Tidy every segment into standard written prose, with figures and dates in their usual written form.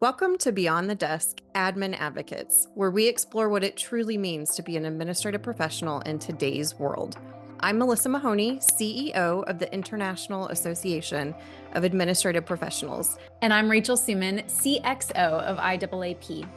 Welcome to Beyond the Desk Admin Advocates, where we explore what it truly means to be an administrative professional in today's world. I'm Melissa Mahoney, CEO of the International Association of Administrative Professionals. And I'm Rachel Suman, CXO of IAAP.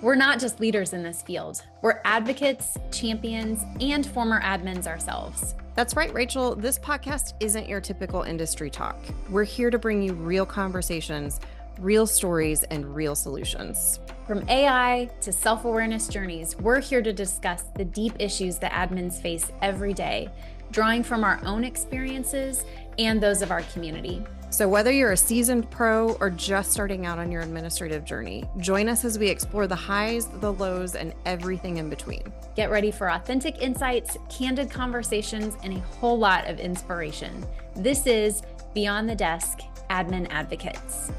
We're not just leaders in this field. We're advocates, champions, and former admins ourselves. That's right, Rachel. This podcast isn't your typical industry talk. We're here to bring you real conversations, real stories, and real solutions. From AI to self-awareness journeys, we're here to discuss the deep issues that admins face every day, drawing from our own experiences and those of our community. So whether you're a seasoned pro or just starting out on your administrative journey, join us as we explore the highs, the lows, and everything in between. Get ready for authentic insights, candid conversations, and a whole lot of inspiration. This is Beyond the Desk Admin Advocates.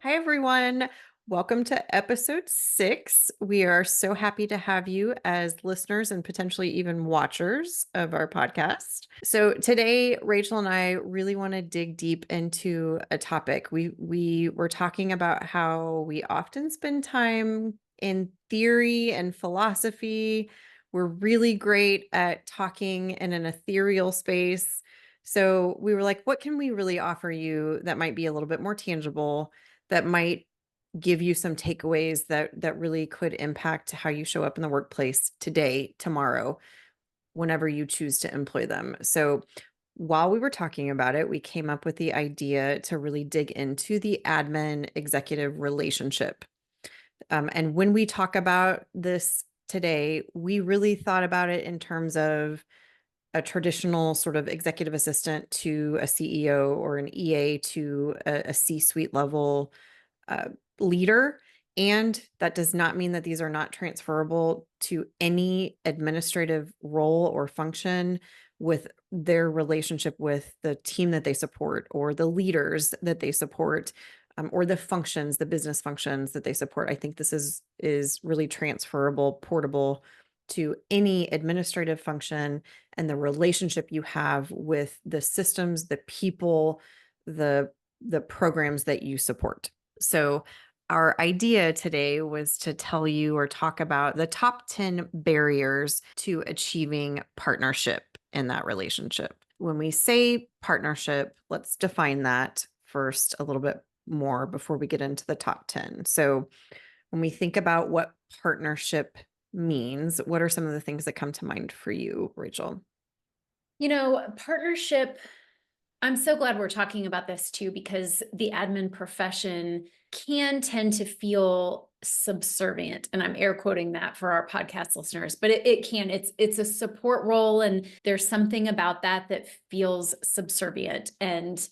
Hi, everyone. Welcome to episode 6. We are so happy to have you as listeners and potentially even watchers of our podcast. So today, Rachel and I really want to dig deep into a topic. We were talking about how we often spend time in theory and philosophy. We're really great at talking in an ethereal space. So we were like, what can we really offer you that might be a little bit more tangible, that might give you some takeaways that really could impact how you show up in the workplace today, tomorrow, whenever you choose to employ them. So while we were talking about it, we came up with the idea to really dig into the admin executive relationship. And when we talk about this today, we really thought about it in terms of a traditional sort of executive assistant to a CEO or an EA to a C-suite level leader. And that does not mean that these are not transferable to any administrative role or function with their relationship with the team that they support or the leaders that they support, or the functions, the business functions that they support. I think this is really transferable, portable to any administrative function and the relationship you have with the systems, the people, the programs that you support. So our idea today was to tell you or talk about the top 10 barriers to achieving partnership in that relationship. When we say partnership, let's define that first a little bit more before we get into the top 10. So when we think about what partnership means, what are some of the things that come to mind for you, Rachel? Partnership, I'm so glad we're talking about this too, because the admin profession can tend to feel subservient. And I'm air quoting that for our podcast listeners, but it can, it's a support role. And there's something about that that feels subservient. And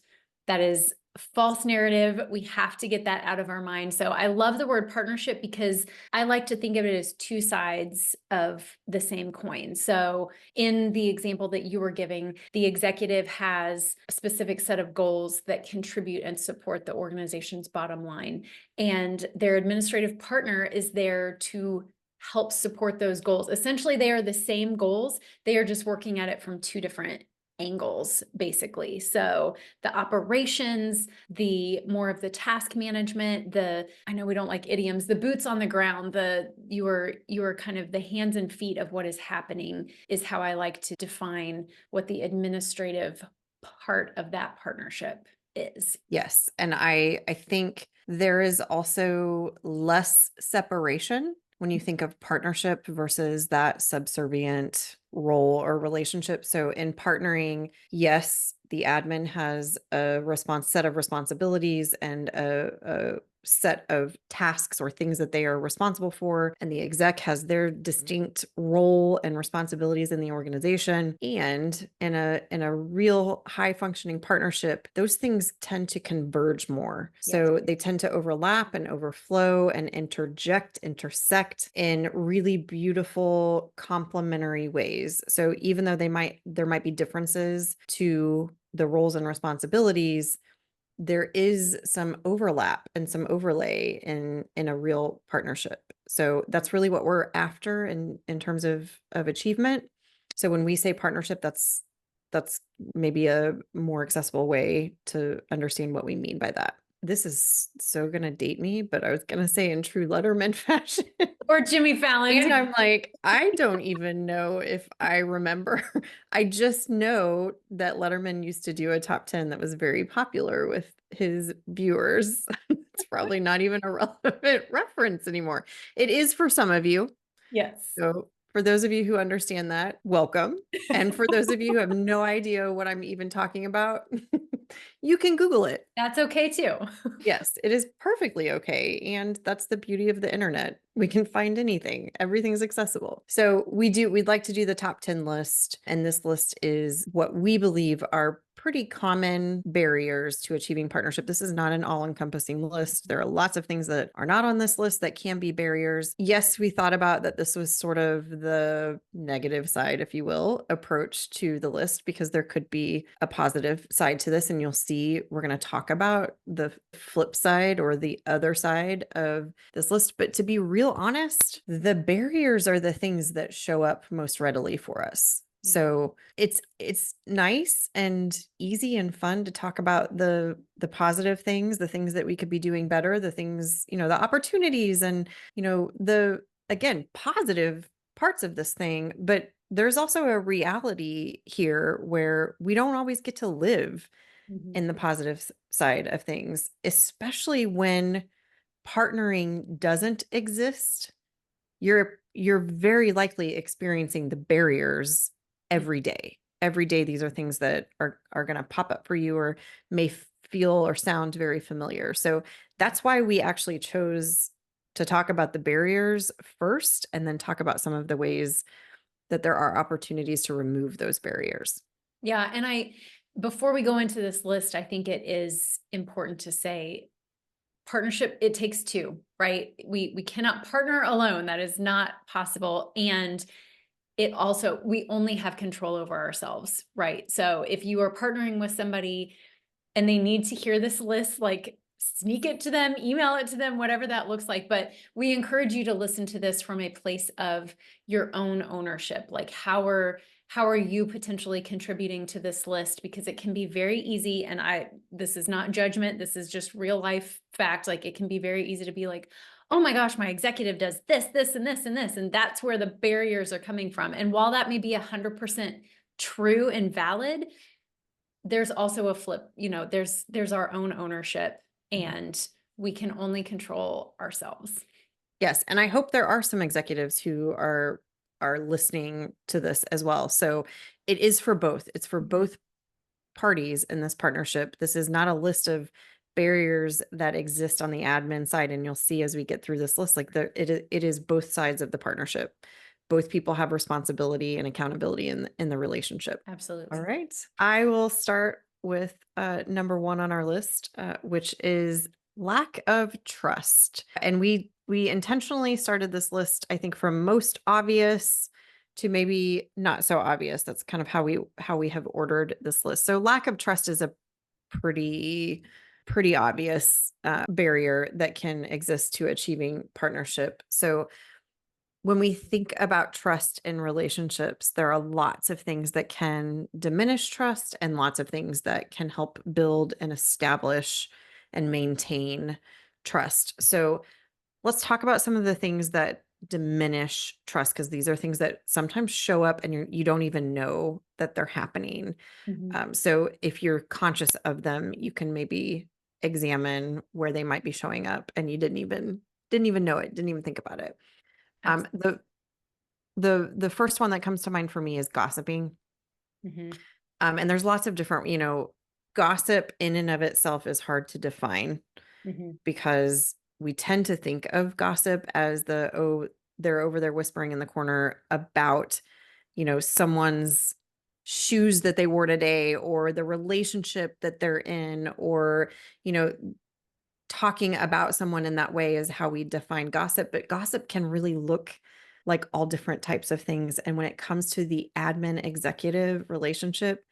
that is false narrative. We have to get that out of our mind. So I love the word partnership because I like to think of it as two sides of the same coin. So in the example that you were giving, the executive has a specific set of goals that contribute and support the organization's bottom line. And their administrative partner is there to help support those goals. Essentially, they are the same goals. They are just working at it from two different angles, basically. So the operations, the more of the task management, I know we don't like idioms, the boots on the ground, you are kind of the hands and feet of what is happening is how I like to define what the administrative part of that partnership is. Yes. And I think there is also less separation when you think of partnership versus that subservient role or relationship. So in partnering, yes, the admin has a set of responsibilities and a set of tasks or things that they are responsible for, and the exec has their distinct role and responsibilities in the organization. And in a real high functioning partnership, those things tend to converge more. So they tend to overlap and overflow and intersect in really beautiful complementary ways. So even though there might be differences to the roles and responsibilities, there is some overlap and some overlay in a real partnership. So that's really what we're after in terms of achievement. So when we say partnership, that's maybe a more accessible way to understand what we mean by that. This is so gonna date me, but I was gonna say in true Letterman fashion. Or Jimmy Fallon. And I'm like, I don't even know if I remember. I just know that Letterman used to do a top 10 that was very popular with his viewers. It's probably not even a relevant reference anymore. It is for some of you. Yes. So for those of you who understand that, welcome. And for those of you who have no idea what I'm even talking about, you can Google it. That's okay too. Yes, it is perfectly okay. And that's the beauty of the internet. We can find anything, everything's accessible. So we'd like to do the top 10 list. And this list is what we believe are pretty common barriers to achieving partnership. This is not an all encompassing list. There are lots of things that are not on this list that can be barriers. Yes, we thought about that this was sort of the negative side, if you will, approach to the list because there could be a positive side to this. And you'll see we're going to talk about the flip side or the other side of this list. But to be real honest, the barriers are the things that show up most readily for us. Yeah. So it's nice and easy and fun to talk about the positive things, the things that we could be doing better, the things, the opportunities and, the again, positive parts of this thing, but there's also a reality here where we don't always get to live Mhm. in the positive side of things, especially when partnering doesn't exist. You're very likely experiencing the barriers every day. Every day, these are things that are going to pop up for you or may feel or sound very familiar. So that's why we actually chose to talk about the barriers first and then talk about some of the ways that there are opportunities to remove those barriers. Yeah. And before we go into this list, I think it is important to say partnership, it takes two, right? We cannot partner alone. That is not possible. And it also, we only have control over ourselves, right? So if you are partnering with somebody and they need to hear this list, like sneak it to them, email it to them, whatever that looks like. But we encourage you to listen to this from a place of your own ownership. Like how are you potentially contributing to this list? Because it can be very easy. And this is not judgment. This is just real life fact. Like it can be very easy to be like, oh my gosh, my executive does this, this, and this, and this. And that's where the barriers are coming from. And while that may be 100% true and valid, there's also a flip, there's our own ownership and we can only control ourselves. Yes, and I hope there are some executives who are listening to this as well. So it is for both. It's for both parties in this partnership. This is not a list of barriers that exist on the admin side, and you'll see as we get through this list, like it is both sides of the partnership. Both people have responsibility and accountability in the relationship. Absolutely. All right. I will start with number one on our list, which is lack of trust. And we intentionally started this list, I think, from most obvious to maybe not so obvious. That's kind of how we have ordered this list. So lack of trust is a pretty obvious barrier that can exist to achieving partnership. So when we think about trust in relationships, there are lots of things that can diminish trust and lots of things that can help build and establish and maintain trust. So let's talk about some of the things that diminish trust, because these are things that sometimes show up and you don't even know that they're happening. Mhm. So if you're conscious of them, you can maybe examine where they might be showing up and you didn't even know it, didn't even think about it. Um, Absolutely. the the first one that comes to mind for me is gossiping. Mhm. And there's lots of different, gossip in and of itself is hard to define Mhm. because we tend to think of gossip as they're over there whispering in the corner about, someone's shoes that they wore today or the relationship that they're in or, you know, talking about someone in that way is how we define gossip, but gossip can really look like all different types of things. And when it comes to the admin executive relationship,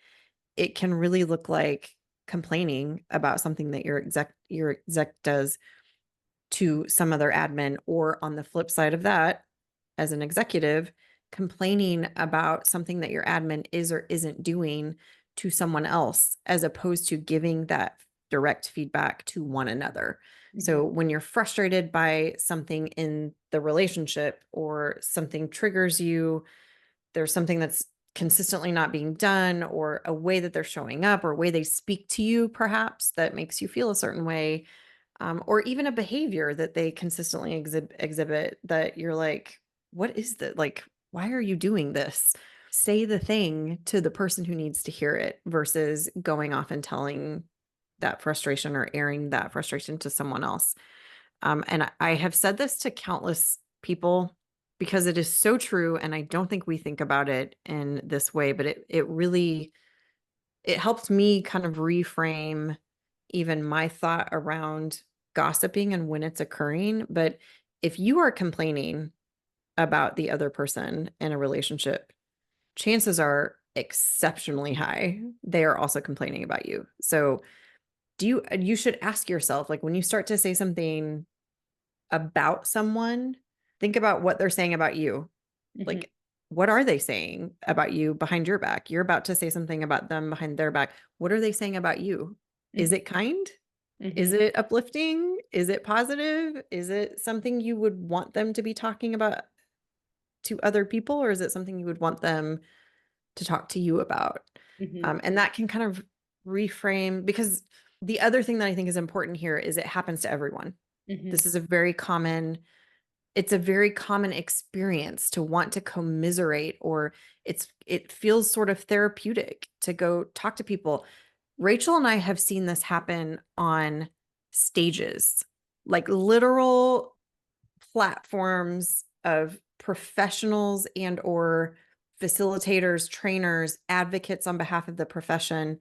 it can really look like complaining about something that your exec does to some other admin, or on the flip side of that, as an executive, complaining about something that your admin is or isn't doing to someone else, as opposed to giving that direct feedback to one another. So when you're frustrated by something in the relationship, or something triggers you, there's something that's consistently not being done, or a way that they're showing up, or a way they speak to you, perhaps, that makes you feel a certain way, or even a behavior that they consistently exhibit that you're like, what is that? Like, why are you doing this? Say the thing to the person who needs to hear it, versus going off and telling that frustration or airing that frustration to someone else. And I have said this to countless people because it is so true. And I don't think we think about it in this way, but it really, it helped me kind of reframe even my thought around gossiping and when it's occurring. But if you are complaining about the other person in a relationship, chances are exceptionally high they are also complaining about you. So you should ask yourself, like, when you start to say something about someone, think about what they're saying about you. Mhm. Like, what are they saying about you behind your back? You're about to say something about them behind their back. What are they saying about you? Is Mhm. it kind? Is Mhm. it uplifting? Is it positive? Is it something you would want them to be talking about to other people, or is it something you would want them to talk to you about? Mhm. And that can kind of reframe, because the other thing that I think is important here is it happens to everyone. Mhm. This is a very common, it's a very common experience to want to commiserate, or it feels sort of therapeutic to go talk to people. Rachel and I have seen this happen on stages, like literal platforms of professionals and or facilitators, trainers, advocates on behalf of the profession,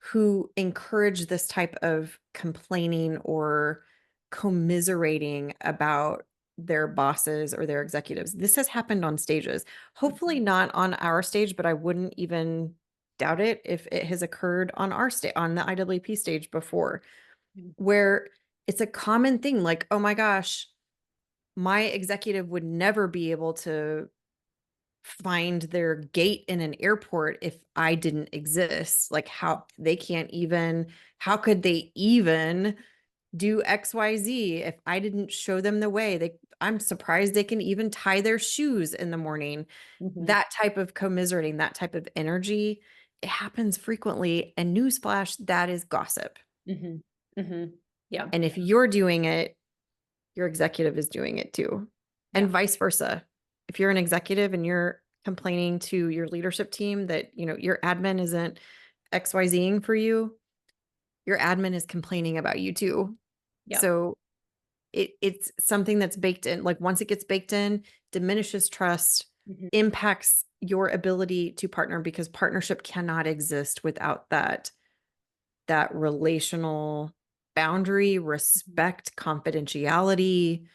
who encourage this type of complaining or commiserating about their bosses or their executives. This has happened on stages. Hopefully not on our stage, but I wouldn't even doubt it if it has occurred on our stage, on the IWP stage before, Mhm. where it's a common thing, like, oh my gosh, my executive would never be able to find their gate in an airport if I didn't exist. Like, how they can't even, how could they even do XYZ if I didn't show them the way? I'm surprised they can even tie their shoes in the morning. Mhm. That type of commiserating, that type of energy, it happens frequently. And newsflash, that is gossip. Mhm. Mhm. Yeah. And if you're doing it, your executive is doing it too. And Yeah. vice versa. If you're an executive and you're complaining to your leadership team that, your admin isn't XYZing for you, your admin is complaining about you too. Yeah. So it's something that's baked in. Like, once it gets baked in, diminishes trust, Mhm. impacts your ability to partner, because partnership cannot exist without that relational boundary, Mhm. respect, confidentiality,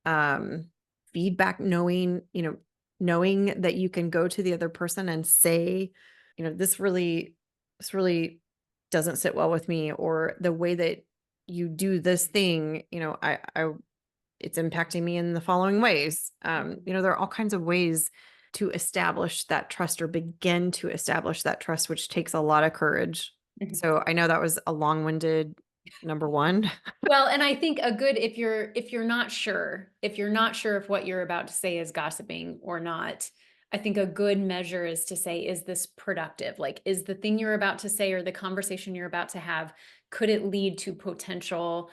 um, feedback, knowing that you can go to the other person and say, this really doesn't sit well with me, or the way that you do this thing, it's impacting me in the following ways. There are all kinds of ways to establish that trust, or begin to establish that trust, which takes a lot of courage. Mhm. So I know that was a long-winded number one. Well, and I think a good, if you're not sure, if you're not sure if what you're about to say is gossiping or not, I think a good measure is to say, is this productive? Like, is the thing you're about to say, or the conversation you're about to have, could it lead to potential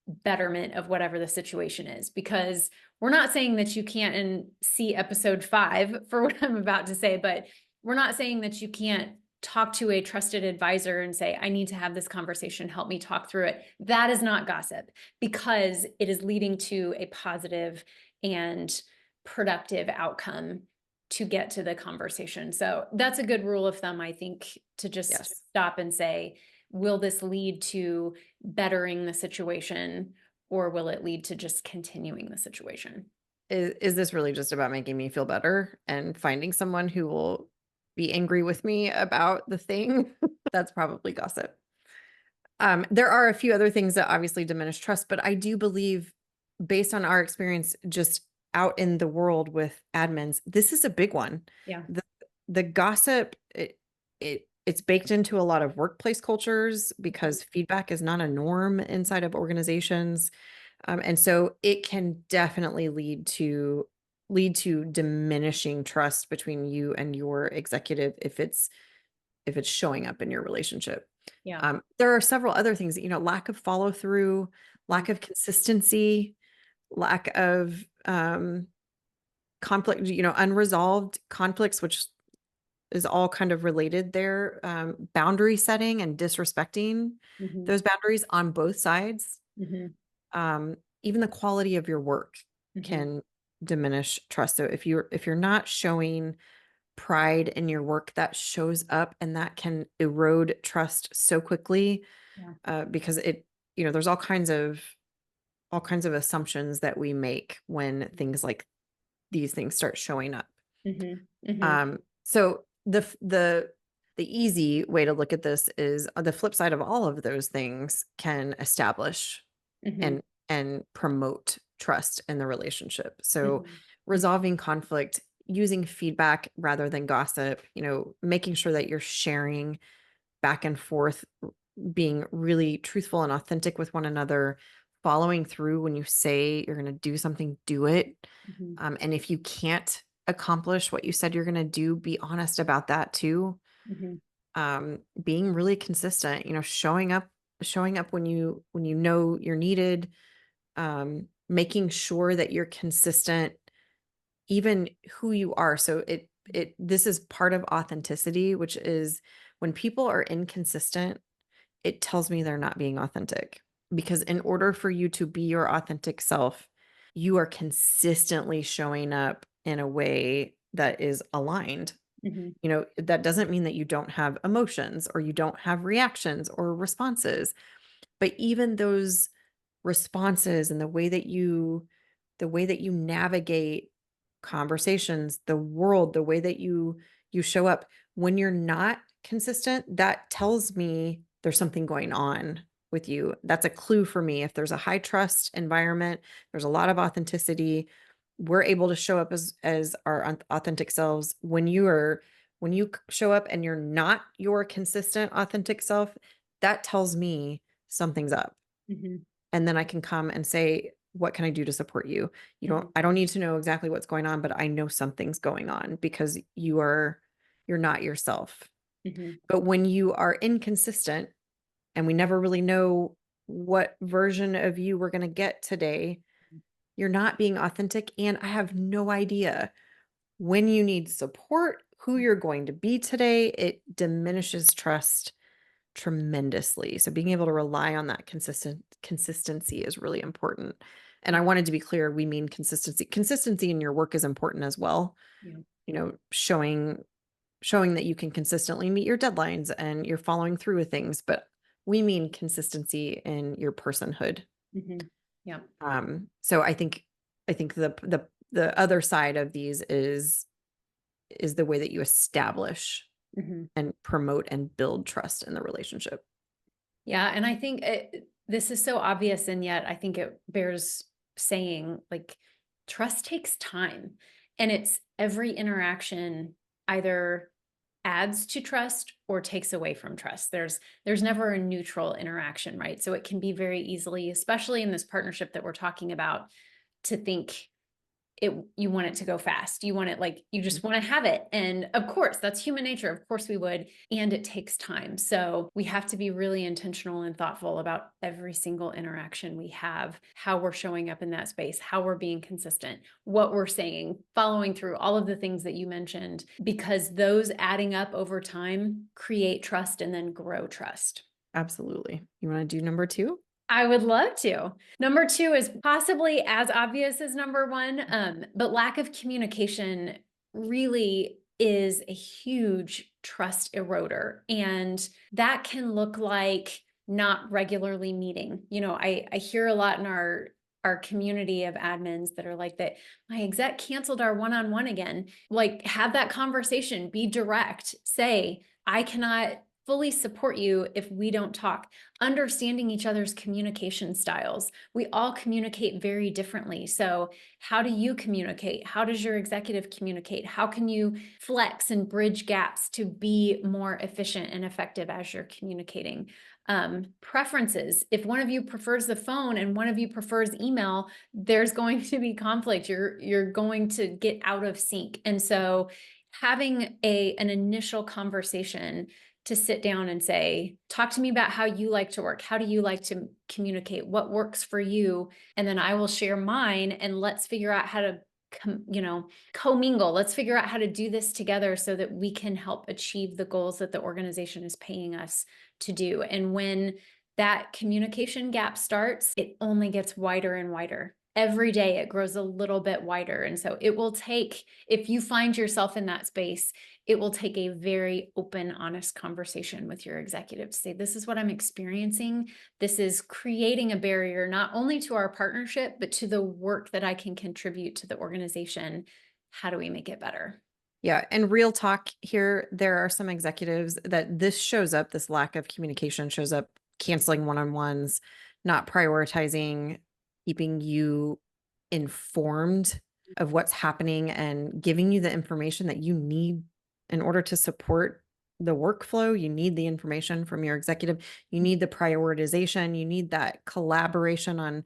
betterment of whatever the situation is? Because we're not saying that you can't, and see episode 5 for what I'm about to say, but we're not saying that you can't talk to a trusted advisor and say, I need to have this conversation, help me talk through it. That is not gossip, because it is leading to a positive and productive outcome to get to the conversation. So that's a good rule of thumb, I think, to just Yes. stop and say, will this lead to bettering the situation, or will it lead to just continuing the situation? Is this really just about making me feel better and finding someone who will be angry with me about the thing? That's probably gossip. There are a few other things that obviously diminish trust, but I do believe based on our experience just out in the world with admins, this is a big one. Yeah. The the gossip, it's baked into a lot of workplace cultures because feedback is not a norm inside of organizations. And so it can definitely lead to diminishing trust between you and your executive if it's showing up in your relationship. Yeah. There are several other things, lack of follow through, Mhm. lack of consistency, lack of conflict, unresolved conflicts, which is all kind of related there. Boundary setting and disrespecting Mhm. those boundaries on both sides. Mhm. Even the quality of your work Mhm. can diminish trust. So if you're not showing pride in your work, that shows up and that can erode trust so quickly, Yeah. because there's all kinds of assumptions that we make when things like these things start showing up. Mhm. Mhm. So the easy way to look at this is, the flip side of all of those things can establish Mhm. and promote trust in the relationship. So Mhm. Mhm. resolving conflict, using feedback rather than gossip, making sure that you're sharing back and forth, being really truthful and authentic with one another, following through when you say you're going to do something, do it. Mhm. And if you can't accomplish what you said you're going to do, be honest about that too. Mhm. Being really consistent, showing up when you know you're needed, making sure that you're consistent, even who you are. So this is part of authenticity, which is when people are inconsistent, it tells me they're not being authentic. Because in order for you to be your authentic self, you are consistently showing up in a way that is aligned. Mhm. That doesn't mean that you don't have emotions or you don't have reactions or responses, but even those responses and the way that you navigate conversations, the world, the way that you show up when you're not consistent, that tells me there's something going on with you. That's a clue for me. If there's a high trust environment, there's a lot of authenticity, we're able to show up as our authentic selves. When you show up and you're not your consistent authentic self, that tells me something's up. Mhm. And then I can come and say, "What can I do to support you?" Mhm. I don't need to know exactly what's going on, but I know something's going on because you're not yourself. Mhm. But when you are inconsistent and we never really know what version of you we're gonna get today, you're not being authentic, and I have no idea when you need support, who you're going to be today. It diminishes trust tremendously. So being able to rely on that consistency is really important. And I wanted to be clear, we mean consistency. Consistency in your work is important as well. Yeah. Showing that you can consistently meet your deadlines and you're following through with things, but we mean consistency in your personhood. Mhm. Yeah. So I think the other side of these is the way that you establish Mhm. and promote and build trust in the relationship. Yeah, and I think this is so obvious, and yet I think it bears saying, like, trust takes time, and it's every interaction either adds to trust or takes away from trust. There's never a neutral interaction, right? So it can be very easily, especially in this partnership that we're talking about, to think you want it to go fast. You want it, like, you just want to have it. And of course, that's human nature. Of course we would. And it takes time. So we have to be really intentional and thoughtful about every single interaction we have, how we're showing up in that space, how we're being consistent, what we're saying, following through all of the things that you mentioned, because those adding up over time create trust and then grow trust. Absolutely. You wanna do number 2? I would love to. Number 2 is possibly as obvious as number 1, but lack of communication really is a huge trust eroder, and that can look like not regularly meeting. I hear a lot in our community of admins that are like that, "My exec canceled our one-on-one again." Like, have that conversation, be direct, say, "I cannot fully support you if we don't talk. Understanding each other's communication styles. We all communicate very differently. So, how do you communicate? How does your executive communicate? How can you flex and bridge gaps to be more efficient and effective as you're communicating? Preferences. If one of you prefers the phone and one of you prefers email, there's going to be conflict. You're going to get out of sync. And so having an initial conversation to sit down and say, talk to me about how you like to work. How do you like to communicate? What works for you? And then I will share mine, and let's figure out how to commingle. Let's figure out how to do this together so that we can help achieve the goals that the organization is paying us to do. And when that communication gap starts, it only gets wider and wider. Every day it grows a little bit wider. And so it will take, if you find yourself in that space, it will take a very open, honest conversation with your executive to say, this is what I'm experiencing. This is creating a barrier, not only to our partnership, but to the work that I can contribute to the organization. How do we make it better? Yeah. And real talk here, there are some executives that this shows up, this lack of communication shows up, canceling one-on-ones, not prioritizing, keeping you informed of what's happening and giving you the information that you need in order to support the workflow. You need the information from your executive. You need the prioritization. You need that collaboration on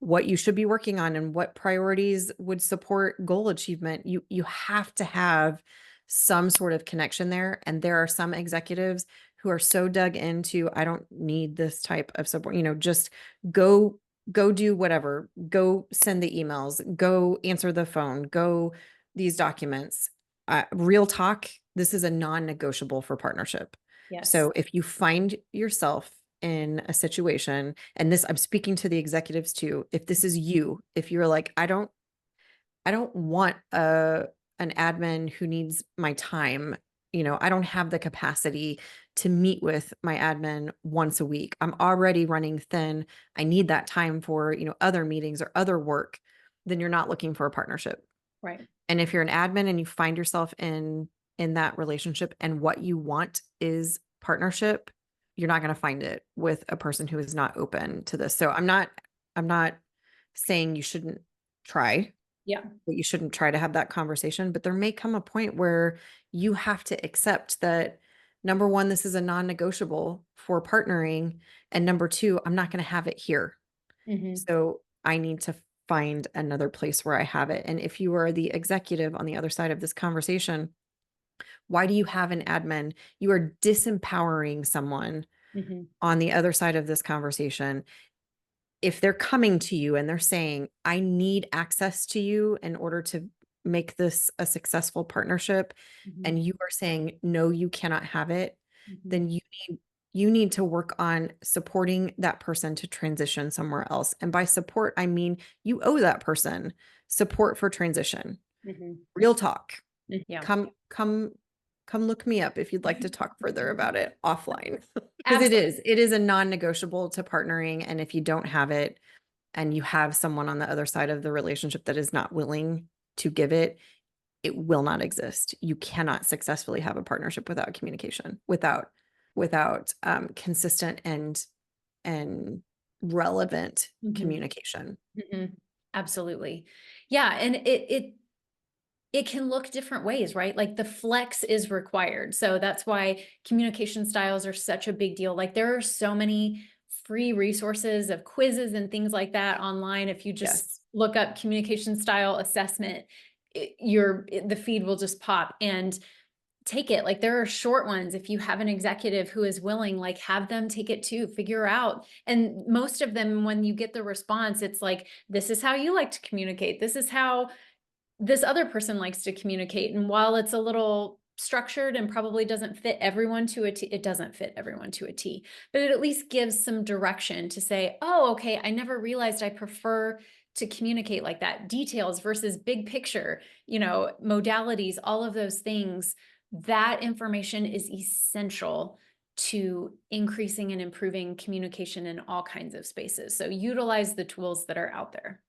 what you should be working on and what priorities would support goal achievement. You have to have some sort of connection there. And there are some executives who are so dug into, I don't need this type of support, just go do whatever, go send the emails, go answer the phone, go these documents. Real talk, this is a non-negotiable for partnership. Yes. So if you find yourself in a situation, and this, I'm speaking to the executives too, if this is you, if you're like, I don't want an admin who needs my time. I don't have the capacity to meet with my admin once a week. I'm already running thin. I need that time for, other meetings or other work. Then you're not looking for a partnership. Right. And if you're an admin and you find yourself in that relationship and what you want is partnership, you're not going to find it with a person who is not open to this. So I'm not saying you shouldn't try, Yeah. that you shouldn't try to have that conversation, but there may come a point where you have to accept that, number one, this is a non-negotiable for partnering. And number two, I'm not going to have it here. Mm-hmm. So I need to find another place where I have it. And if you are the executive on the other side of this conversation, why do you have an admin? You are disempowering someone Mm-hmm. on the other side of this conversation. If they're coming to you and they're saying, I need access to you in order to make this a successful partnership, Mm-hmm. and you are saying, no, you cannot have it, Mm-hmm. then you need to work on supporting that person to transition somewhere else. And by support, I mean, you owe that person support for transition. Mm-hmm. Real talk. Yeah. Come look me up if you'd like to talk further about it offline. Because it Absolutely. is a non-negotiable to partnering. And if you don't have it and you have someone on the other side of the relationship that is not willing to give it, it will not exist. You cannot successfully have a partnership without communication, without consistent and relevant Mm-hmm. communication. Mm-hmm. Absolutely. Yeah. And it can look different ways, right? Like the flex is required. So that's why communication styles are such a big deal. Like there are so many free resources of quizzes and things like that online. If you just Yes. look up communication style assessment, the feed will just pop and take it. Like there are short ones. If you have an executive who is willing, like have them take it too, figure out. And most of them, when you get the response, it's like, this is how you like to communicate. This is how this other person likes to communicate. And while it's a little structured and probably doesn't fit everyone to a T, it doesn't fit everyone to a T, but it at least gives some direction to say, oh, okay, I never realized I prefer to communicate like that. Details versus big picture, modalities, all of those things. That information is essential to increasing and improving communication in all kinds of spaces. So utilize the tools that are out there.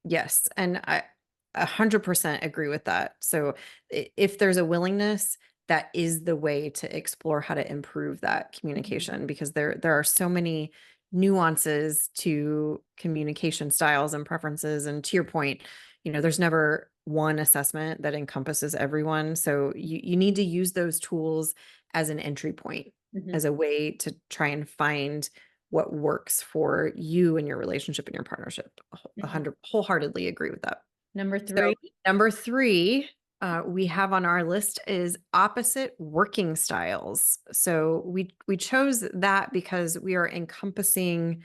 Yes. And I 100% agree with that. So if there's a willingness, that is the way to explore how to improve that communication, because there are so many nuances to communication styles and preferences. And to your point, there's never one assessment that encompasses everyone. So you need to use those tools as an entry point, Mhm. as a way to try and find what works for you and your relationship and your partnership. Mhm. Wholeheartedly agree with that. Number So 3. number three, we have on our list is opposite working styles. So we chose that because we are encompassing,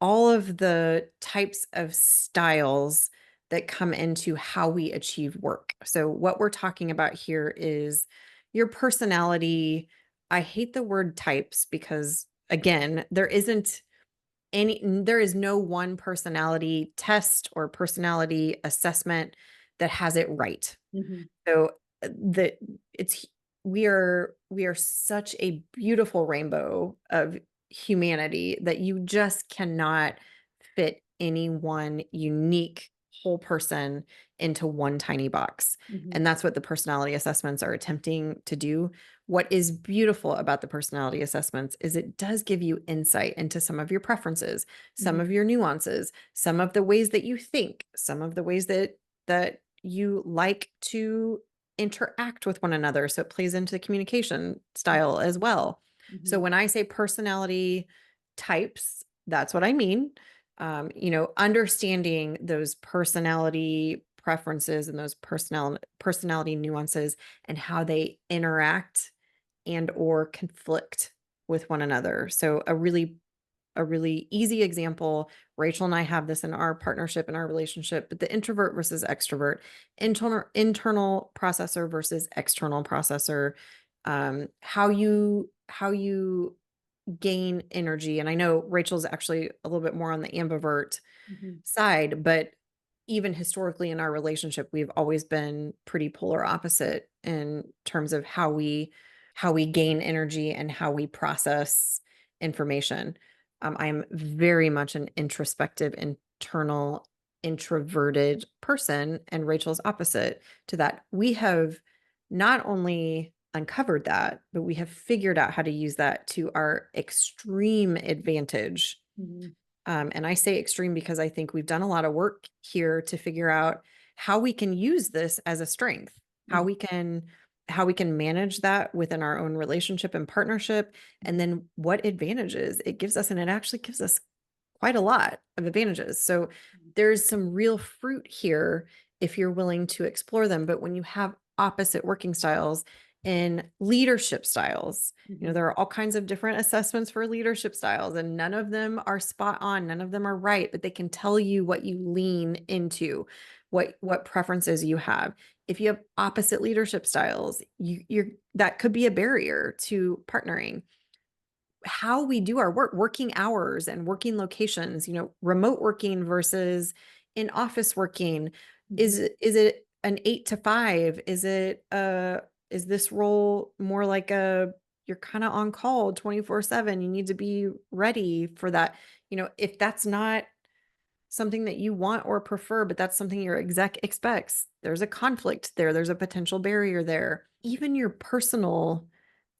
all of the types of styles that come into how we achieve work. So what we're talking about here is your personality. I hate the word types because, again, there is no one personality test or personality assessment that has it right. Mhm. So the it's we are such a beautiful rainbow of humanity that you just cannot fit any one unique whole person into one tiny box. Mhm. And that's what the personality assessments are attempting to do. What is beautiful about the personality assessments is it does give you insight into some of your preferences, some Mhm. of your nuances, some of the ways that you think, some of the ways that you like to interact with one another. So it plays into the communication style as well. So Mhm. when I say personality types, that's what I mean. Understanding those personality preferences and those personality nuances and how they interact and or conflict with one another. So a really easy example. Rachel and I have this in our partnership, in our relationship, but the introvert versus extrovert, internal processor versus external processor, how you gain energy. And I know Rachel's actually a little bit more on the ambivert Mhm. side, but even historically in our relationship, we've always been pretty polar opposite in terms of how we gain energy and how we process information. I'm very much an introspective, internal, introverted person, and Rachel's opposite to that. We have not only uncovered that, but we have figured out how to use that to our extreme advantage. Mhm. And I say extreme because I think we've done a lot of work here to figure out how we can use this as a strength, how Mhm. we can how we can manage that within our own relationship and partnership, and then what advantages it gives us. And it actually gives us quite a lot of advantages. So there's some real fruit here if you're willing to explore them. But when you have opposite working styles and leadership styles, Mhm. there are all kinds of different assessments for leadership styles, and none of them are spot on, none of them are right, but they can tell you what you lean into, what preferences you have. If you have opposite leadership styles, you're that could be a barrier to partnering. How we do our work, working hours and working locations, remote working versus in office working. Mhm. Is it an 8 to 5? Is this role more like you're kind of on call 24/7? You need to be ready for that. If that's not something that you want or prefer, but that's something your exec expects, there's a conflict there. There's a potential barrier there. Even your personal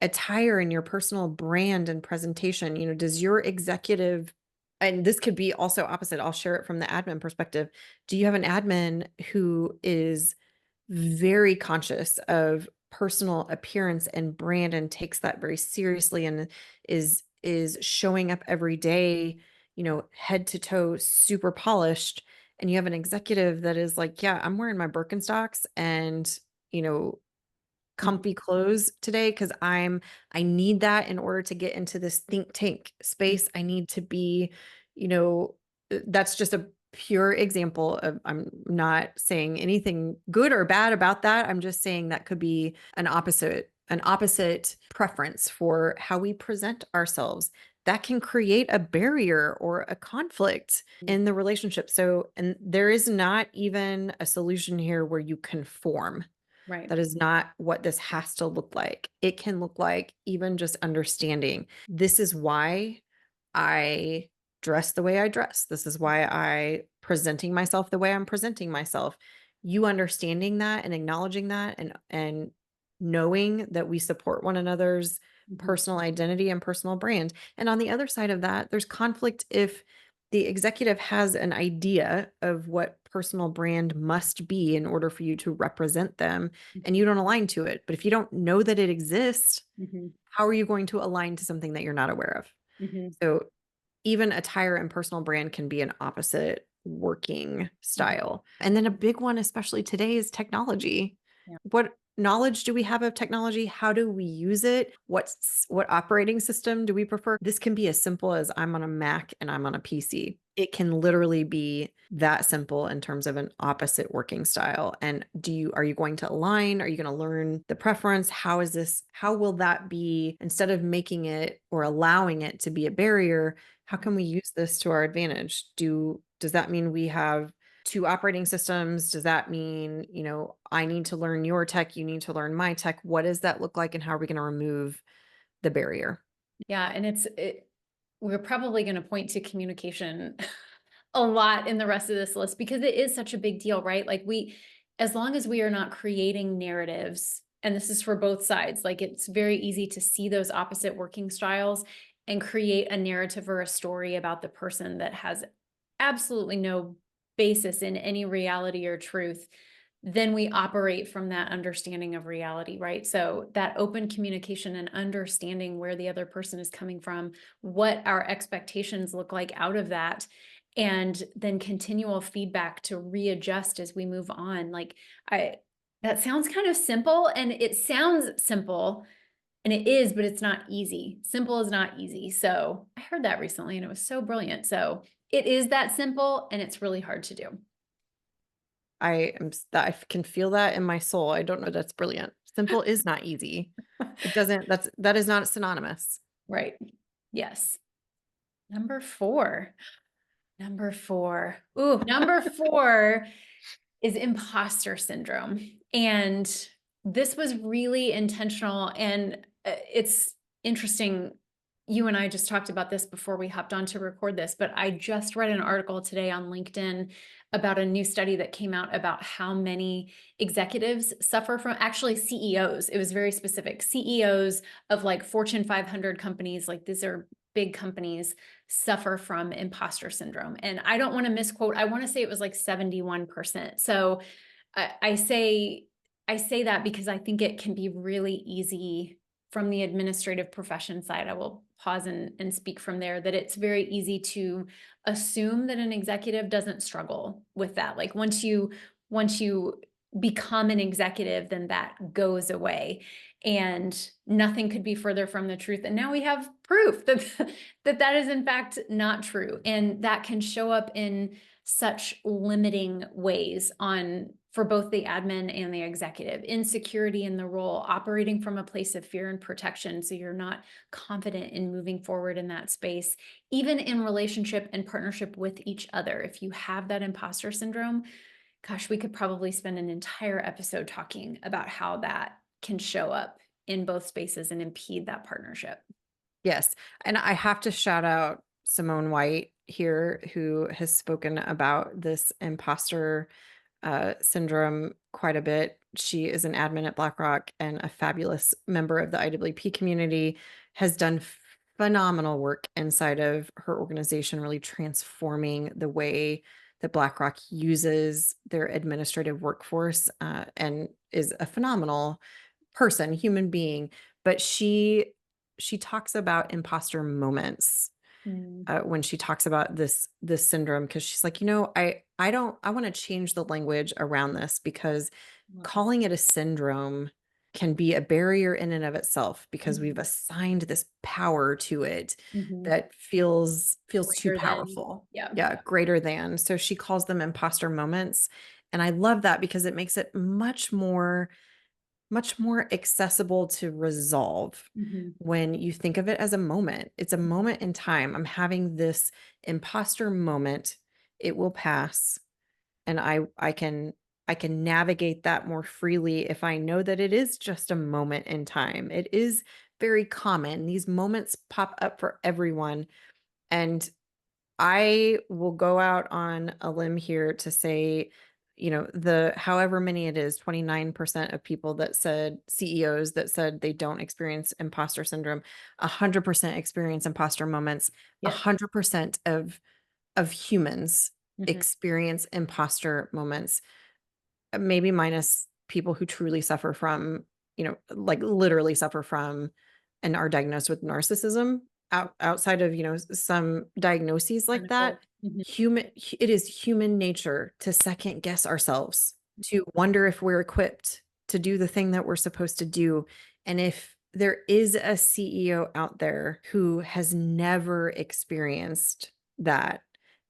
attire and your personal brand and presentation, does your executive, and this could be also opposite, I'll share it from the admin perspective. Do you have an admin who is very conscious of personal appearance and brand and takes that very seriously and is showing up every day, head to toe, super polished, and you have an executive that is like, yeah, I'm wearing my Birkenstocks and, you know, Mhm. comfy clothes today because I need that in order to get into this think tank space. I need to be, that's just a pure example of, I'm not saying anything good or bad about that. I'm just saying that could be an opposite preference for how we present ourselves. That can create a barrier or a conflict Mhm. in the relationship. So, and there is not even a solution here where you conform. Right. That is not what this has to look like. It can look like even just understanding, this is why I dress the way I dress. This is why I presenting myself the way I'm presenting myself. You understanding that and acknowledging that and knowing that we support one another's Mhm. personal identity and personal brand. And on the other side of that, there's conflict if the executive has an idea of what personal brand must be in order for you to represent them and you Mhm. don't align to it. But if you don't know that it exists, Mhm. how are you going to align to something that you're not aware of? Mhm. So even attire and personal brand can be an opposite working Mhm. style. And then a big one, especially today, is technology. Yeah. What knowledge do we have of technology? How do we use it? What operating system do we prefer? This can be as simple as I'm on a Mac and I'm on a PC. It can literally be that simple in terms of an opposite working style. And are you going to align? Are you going to learn the preference? How will that be, instead of making it or allowing it to be a barrier, how can we use this to our advantage? Does that mean we have two operating systems? Does that mean, I need to learn your tech, you need to learn my tech? What does that look like and how are we going to remove the barrier? Yeah, and we're probably going to point to communication a lot in the rest of this list because it is such a big deal, right? Like as long as we are not creating narratives, and this is for both sides, like it's very easy to see those opposite working styles and create a narrative or a story about the person that has absolutely no basis in any reality or truth, then we operate from that understanding of reality, right? So that open communication and understanding where the other person is coming from, what our expectations look like out of that, and then continual feedback to readjust as we move on. Like I that sounds kind of simple, and it sounds simple and it is, but it's not easy. Simple is not easy. So I heard that recently and it was so brilliant. So it is that simple and it's really hard to do. I can feel that in my soul. I don't know, that's brilliant. Simple is not easy. That is not synonymous. Right. Yes. Number four. Number four. Ooh, number four is imposter syndrome. And this was really intentional. And it's interesting. You and I just talked about this before we hopped on to record this, but I just read an article today on LinkedIn about a new study that came out about how many executives suffer from, actually CEOs. It was very specific. CEOs of like Fortune 500 companies, like these are big companies, suffer from imposter syndrome. And I don't want to misquote, I want to say it was like 71%. So I say that because I think it can be really easy from the administrative profession side. I will pause and speak from there, that it's very easy to assume that an executive doesn't struggle with that. Like once you become an executive, then that goes away. And nothing could be further from the truth. And now we have proof that is in fact not true. And that can show up in such limiting ways on for both the admin and the executive. Insecurity in the role, operating from a place of fear and protection, so you're not confident in moving forward in that space, even in relationship and partnership with each other. If you have that imposter syndrome, gosh, we could probably spend an entire episode talking about how that can show up in both spaces and impede that partnership. Yes. And I have to shout out Simone White here, who has spoken about this imposter syndrome quite a bit. She is an admin at BlackRock and a fabulous member of the IAAP community, has done phenomenal work inside of her organization, really transforming the way that BlackRock uses their administrative workforce, and is a phenomenal person, human being. But she talks about imposter moments Mm, when she talks about this syndrome, because she's like, I want to change the language around this, because love it. calling it a syndrome can be a barrier in and of itself, because we've Mhm, assigned this power to it mhm. that feels too Greater than, powerful. yeah. Yeah, greater than. So she calls them imposter moments. And I love that because it makes it much more accessible to resolve Mhm, when you think of it as a moment. It's a moment in time. I'm having this imposter moment. It will pass, and I can navigate that more freely if I know that it is just a moment in time. It is very common. These moments pop up for everyone, and I will go out on a limb here to say the however many it is, 29% of people that said CEOs that said they don't experience imposter syndrome, 100% experience imposter moments, Yep. 100% of humans Mhm. experience imposter moments, maybe minus people who truly suffer from, like literally suffer from and are diagnosed with narcissism. Outside of, some diagnoses like that, Clinical. Mhm. it is human nature to second guess ourselves, to wonder if we're equipped to do the thing that we're supposed to do. And if there is a CEO out there who has never experienced that,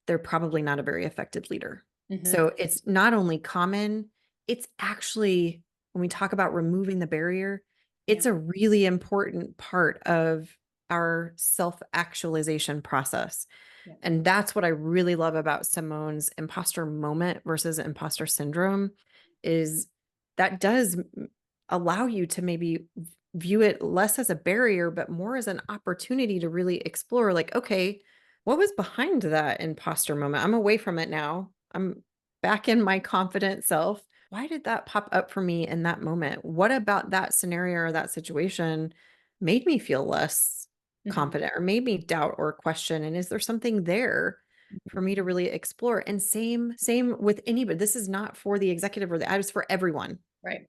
they're probably not a very effective leader. Mhm. So it's not only common, it's actually, when we talk about removing the barrier, Yeah. it's a really important part of our self-actualization process. Yeah. And that's what I really love about Simone's imposter moment versus imposter syndrome, is that does allow you to maybe view it less as a barrier, but more as an opportunity to really explore, like, okay, what was behind that imposter moment? I'm away from it now. I'm back in my confident self. Why did that pop up for me in that moment? What about that scenario or that situation made me feel less Mhm. confident or made me doubt or question? And is there something there for me to really explore? And same with anybody. This is not for the executive or the ad, it's for everyone. Right.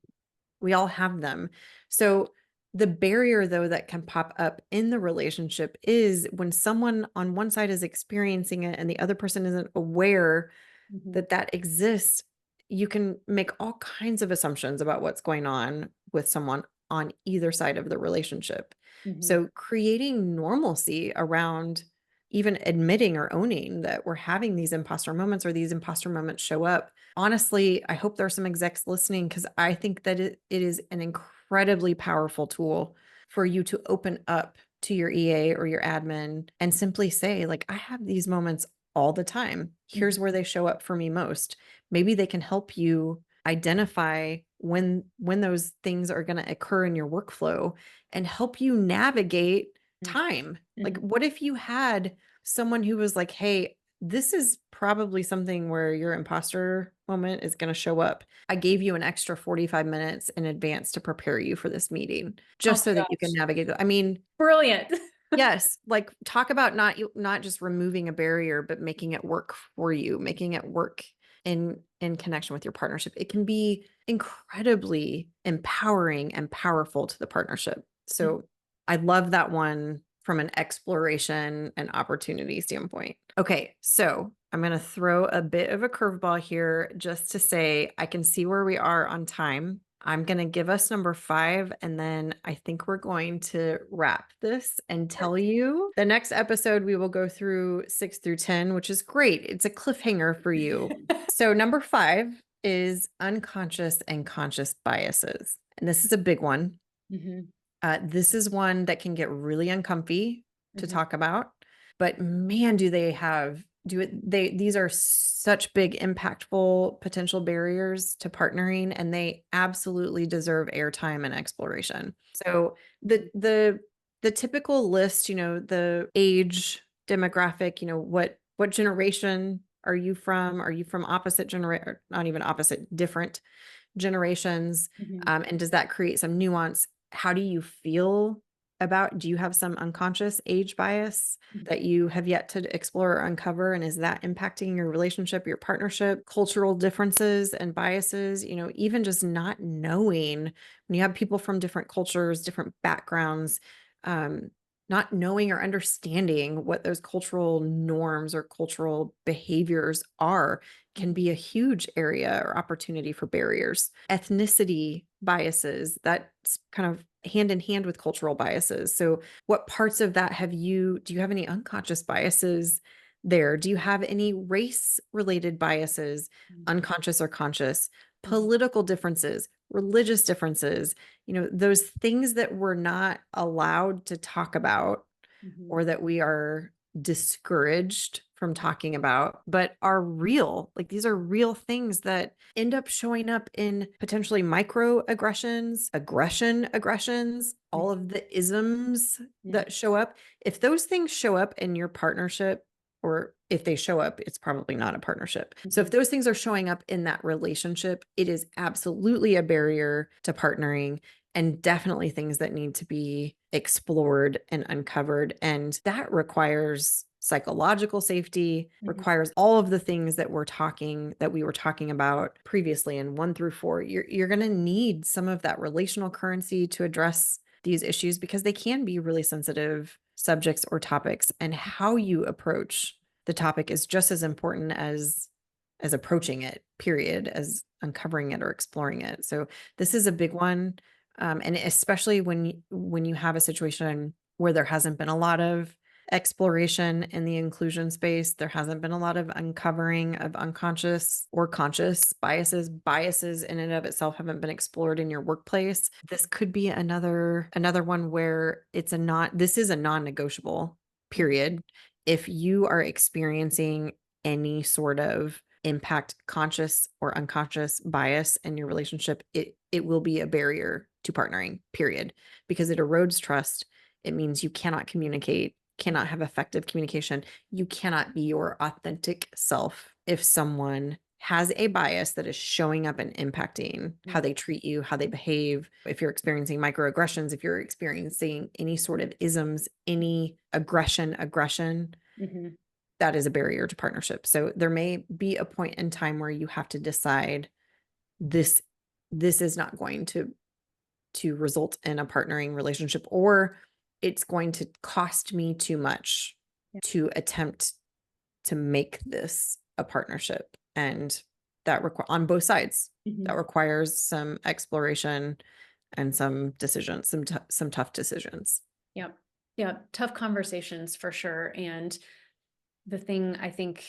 We all have them. So the barrier though that can pop up in the relationship is when someone on one side is experiencing it and the other person isn't aware Mhm. that that exists. You can make all kinds of assumptions about what's going on with someone on either side of the relationship. Mhm. So creating normalcy around even admitting or owning that we're having these imposter moments, or these imposter moments show up. Honestly, I hope there are some execs listening, because I think that it is an incredibly powerful tool for you to open up to your EA or your admin and simply say, like, I have these moments all the time. Here's Mhm. where they show up for me most. Maybe they can help you identify when those things are going to occur in your workflow and help you navigate time. Like, Mhm. what if you had someone who was like, "Hey, this is probably something where your imposter moment is going to show up. I gave you an extra 45 minutes in advance to prepare you for this meeting, Oh just so my that you can gosh. navigate it." I mean, Brilliant. yes, like, talk about not just removing a barrier, but making it work for you, making it work in connection with your partnership. It can be incredibly empowering and powerful to the partnership. Mhm. So I love that one from an exploration and opportunity standpoint. Okay, so I'm going to throw a bit of a curveball here just to say I can see where we are on time. I'm going to give us number 5, and then I think we're going to wrap this and tell you the next episode. We will go through 6 through 10, which is great. It's a cliffhanger for you. So number 5 is unconscious and conscious biases. And this is a big one. Mhm. This is one that can get really uncomfy to Mhm. talk about, but man, these are such big, impactful potential barriers to partnering, and they absolutely deserve airtime and exploration. So the typical list, the age demographic, what generation are you from? Are you from opposite generation, not even opposite, different generations? Mhm. And does that create some nuance? How do you feel do you have some unconscious age bias Mhm. that you have yet to explore or uncover? And is that impacting your relationship, your partnership? Cultural differences and biases, even just not knowing, when you have people from different cultures, different backgrounds, um, not knowing or understanding what those cultural norms or cultural behaviors are can Mhm. be a huge area or opportunity for barriers. Ethnicity biases, that's kind of hand in hand with cultural biases. So what parts of that do you have any unconscious biases there? Do you have any race related biases, unconscious or conscious? Mhm. Political differences, religious differences, those things that we're not allowed to talk about, Mhm. or that we are discouraged from talking about, but are real. Like, these are real things that end up showing up in potentially microaggressions, aggressions, Mhm. all of the isms Mhm. that show up. If those things show up in your partnership or if they show up, it's probably not a partnership. So if those things are showing up in that relationship, it is absolutely a barrier to partnering, and definitely things that need to be explored and uncovered. And that requires psychological safety, requires all of the things that we were talking about previously in 1 through 4. You're going to need some of that relational currency to address these issues, because they can be really sensitive subjects or topics, and how you approach the topic is just as important as approaching it, period, as uncovering it or exploring it. So this is a big one. And especially when you have a situation where there hasn't been a lot of exploration in the inclusion space, there hasn't been a lot of uncovering of unconscious or conscious biases. Biases in and of itself haven't been explored in your workplace. This could be another one where this is a non-negotiable, period. If you are experiencing any sort of impact, conscious or unconscious bias in your relationship, it will be a barrier to partnering, period, because it erodes trust. It means you cannot communicate, cannot have effective communication. You cannot be your authentic self if someone has a bias that is showing up and impacting how they treat you, how they behave. If you're experiencing microaggressions, if you're experiencing any sort of isms, any aggression, that is a barrier to partnership. So there may be a point in time where you have to decide this is not going to result in a partnering relationship, or it's going to cost me too much to attempt to make this a partnership. And that on both sides, that requires some exploration and some decisions, some tough decisions. Yep. Yeah. Tough conversations for sure. And the thing, I think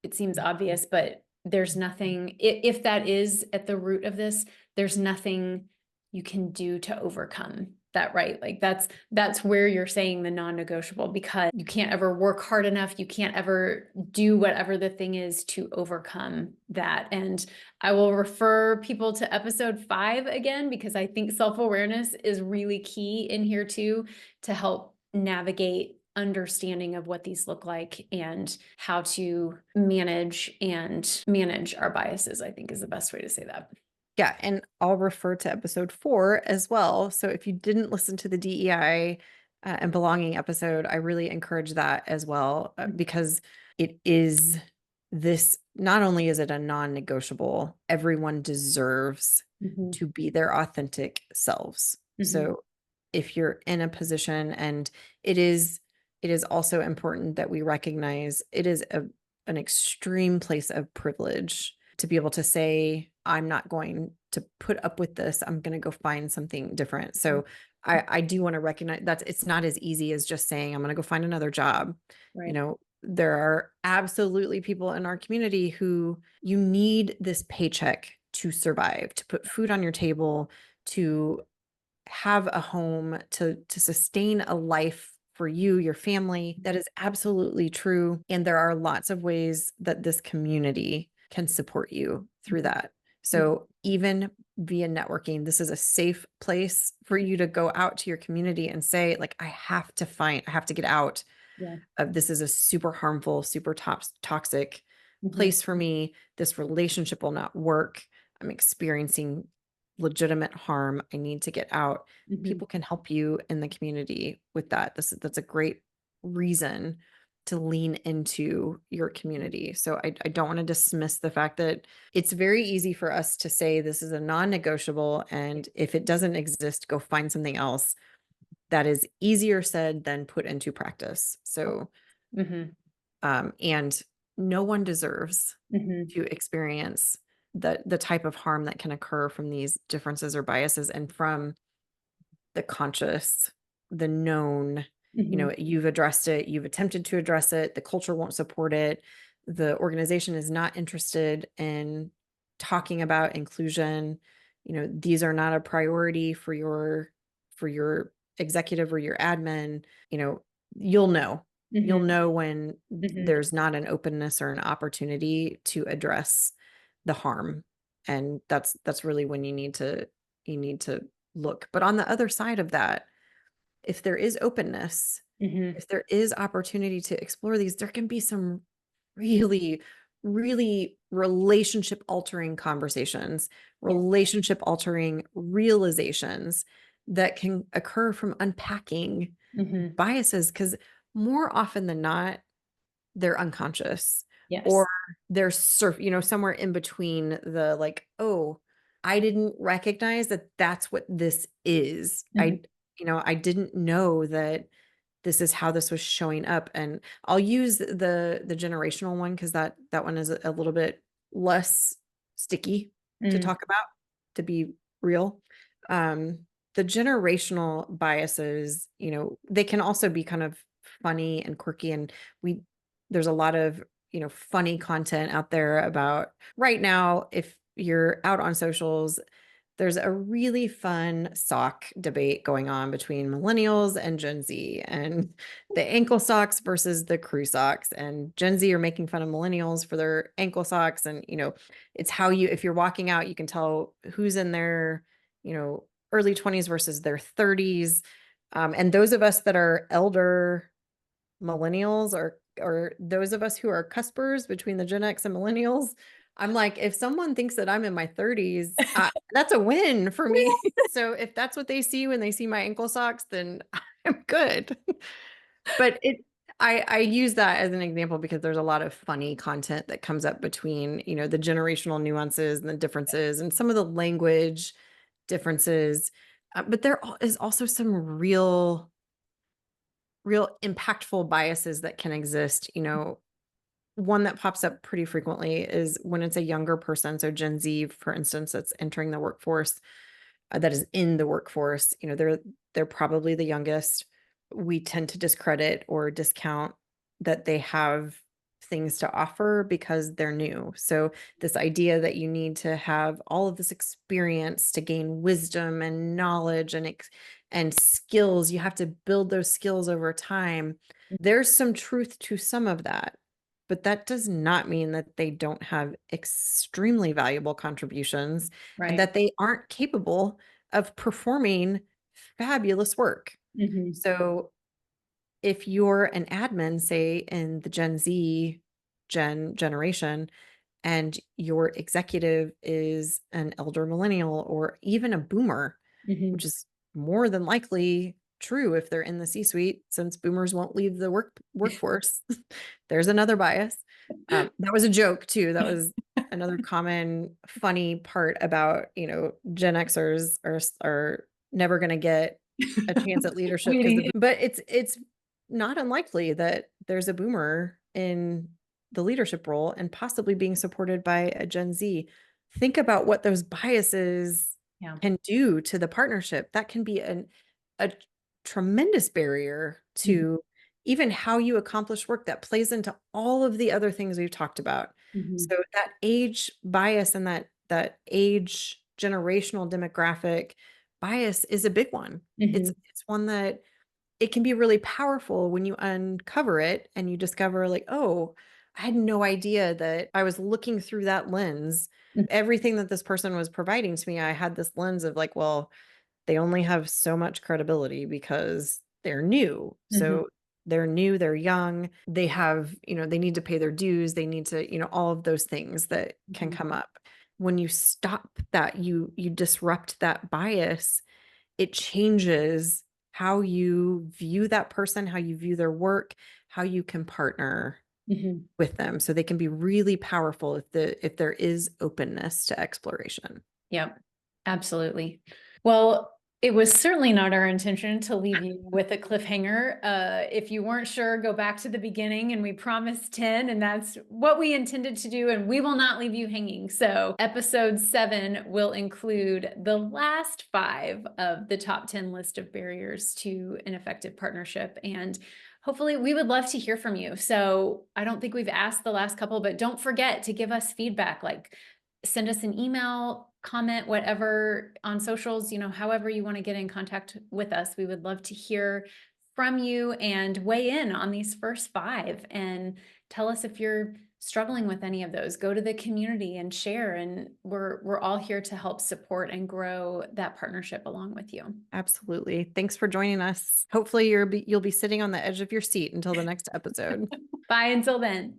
it seems obvious, but there's nothing, if that is at the root of this, there's nothing you can do to overcome that, right? Like that's where you're saying the non-negotiable, because you can't ever work hard enough. You can't ever do whatever the thing is to overcome that. And I will refer people to episode 5 again, because I think self-awareness is really key in here too, to help navigate understanding of what these look like and how to manage our biases, I think is the best way to say that. Yeah, and I'll refer to episode 4 as well. So if you didn't listen to the DEI and belonging episode, I really encourage that as well, because it is this, not only is it a non-negotiable, everyone deserves to be their authentic selves. So if you're in a position, and it is also important that we recognize it is an extreme place of privilege to be able to say, I'm not going to put up with this. I'm going to go find something different. So I do want to recognize that it's not as easy as just saying, I'm going to go find another job. Right. You know, there are absolutely people in our community who you need this paycheck to survive, to put food on your table, to have a home, to sustain a life for you, your family. That is absolutely true. And there are lots of ways that this community can support you through that. So even via networking, this is a safe place for you to go out to your community and say, like, I have to get out. This is a super harmful, super toxic place for me. This relationship will not work. I'm experiencing legitimate harm. I need to get out. People can help you in the community with that. That's a great reason to lean into your community. So I don't want to dismiss the fact that it's very easy for us to say this is a non-negotiable, and if it doesn't exist, go find something else. That is easier said than put into practice. So, and no one deserves to experience the type of harm that can occur from these differences or biases, and from the conscious, the known. You know, you've addressed it, you've attempted to address it, the culture won't support it, the organization is not interested in talking about inclusion. You know, these are not a priority for your executive or your admin. You know, you'll know when there's not an openness or an opportunity to address the harm. And that's really when you need to look. But on the other side of that, if there is openness, Mhm. If there is opportunity to explore these, there can be some really, really relationship altering conversations, Yeah. relationship altering realizations that can occur from unpacking Mhm. biases. Because more often than not, they're unconscious or Yes. they're somewhere in between the like, oh, I didn't recognize that that's what this is. Mhm. I didn't know that this is how this was showing up. And I'll use the generational one because that one is a little bit less sticky to Mm. talk about, to be real. Um, the generational biases, they can also be kind of funny and quirky, and we there's a lot of funny content out there about right now. If you're out on socials, there's a really fun sock debate going on between millennials and Gen Z, and the ankle socks versus the crew socks. And Gen Z are making fun of millennials for their ankle socks. And, it's how if you're walking out, you can tell who's in their, early 20s versus their 30s. And those of us that are elder millennials or those of us who are cuspers between the Gen X and millennials, I'm like, if someone thinks that I'm in my 30s, that's a win for me. So if that's what they see when they see my ankle socks, then I'm good. But I use that as an example because there's a lot of funny content that comes up between, the generational nuances and the differences and some of the language differences. But is also some real impactful biases that can exist. One that pops up pretty frequently is when it's a younger person. So Gen Z, for instance, that's entering the workforce, that is in the workforce, they're probably the youngest. We tend to discredit or discount that they have things to offer because they're new. So this idea that you need to have all of this experience to gain wisdom and knowledge and skills, you have to build those skills over time. There's some truth to some of that, but that does not mean that they don't have extremely valuable contributions and Right. that they aren't capable of performing fabulous work. Mhm. So if you're an admin, say in the Gen Z generation, and your executive is an elder millennial or even a boomer, Mhm. which is more than likely true if they're in the C-suite, since boomers won't leave the workforce. There's another bias. That was a joke too. That was another common funny part about, Gen Xers are never going to get a chance at leadership because Waiting. but it's not unlikely that there's a boomer in the leadership role and possibly being supported by a Gen Z. Think about what those biases Yeah. can do to the partnership. That can be a tremendous barrier Mhm. to even how you accomplish work that plays into all of the other things we've talked about. Mhm. So that age bias and that age generational demographic bias is a big one. It's Mhm. it's one that it can be really powerful when you uncover it and you discover like, oh, I had no idea that I was looking through that lens. Mhm. Everything that this person was providing to me, I had this lens of like, well, they only have so much credibility because they're new. Mhm. So they're new, they're young, they have, they need to pay their dues, they need to, all of those things that can Mhm. come up. When you stop that, you disrupt that bias, it changes how you view that person, how you view their work, how you can partner Mhm. with them. So they can be really powerful if there is openness to exploration. Yep, absolutely. Well, it was certainly not our intention to leave you with a cliffhanger. If you weren't sure, go back to the beginning and we promised 10, and that's what we intended to do, and we will not leave you hanging. So episode 7 will include the last 5 of the top 10 list of barriers to an effective partnership. And hopefully we would love to hear from you. So I don't think we've asked the last couple, but don't forget to give us feedback, like send us an email, comment, whatever on socials, however you want to get in contact with us. We would love to hear from you and weigh in on these first 5 and tell us if you're struggling with any of those, go to the community and share. And we're all here to help support and grow that partnership along with you. Absolutely. Thanks for joining us. Hopefully you'll be sitting on the edge of your seat until the next episode. Bye until then.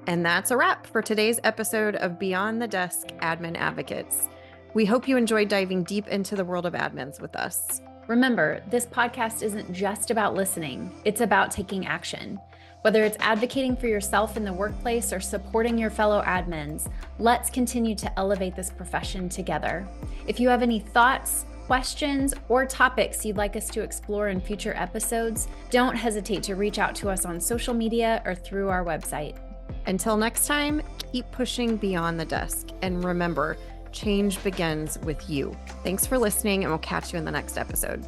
And that's a wrap for today's episode of Beyond the Desk Admin Advocates. We hope you enjoyed diving deep into the world of admins with us. Remember, this podcast isn't just about listening, it's about taking action. Whether it's advocating for yourself in the workplace or supporting your fellow admins, let's continue to elevate this profession together. If you have any thoughts, questions, or topics you'd like us to explore in future episodes, don't hesitate to reach out to us on social media or through our website. Until next time, keep pushing beyond the desk. And remember, change begins with you. Thanks for listening, and we'll catch you in the next episode.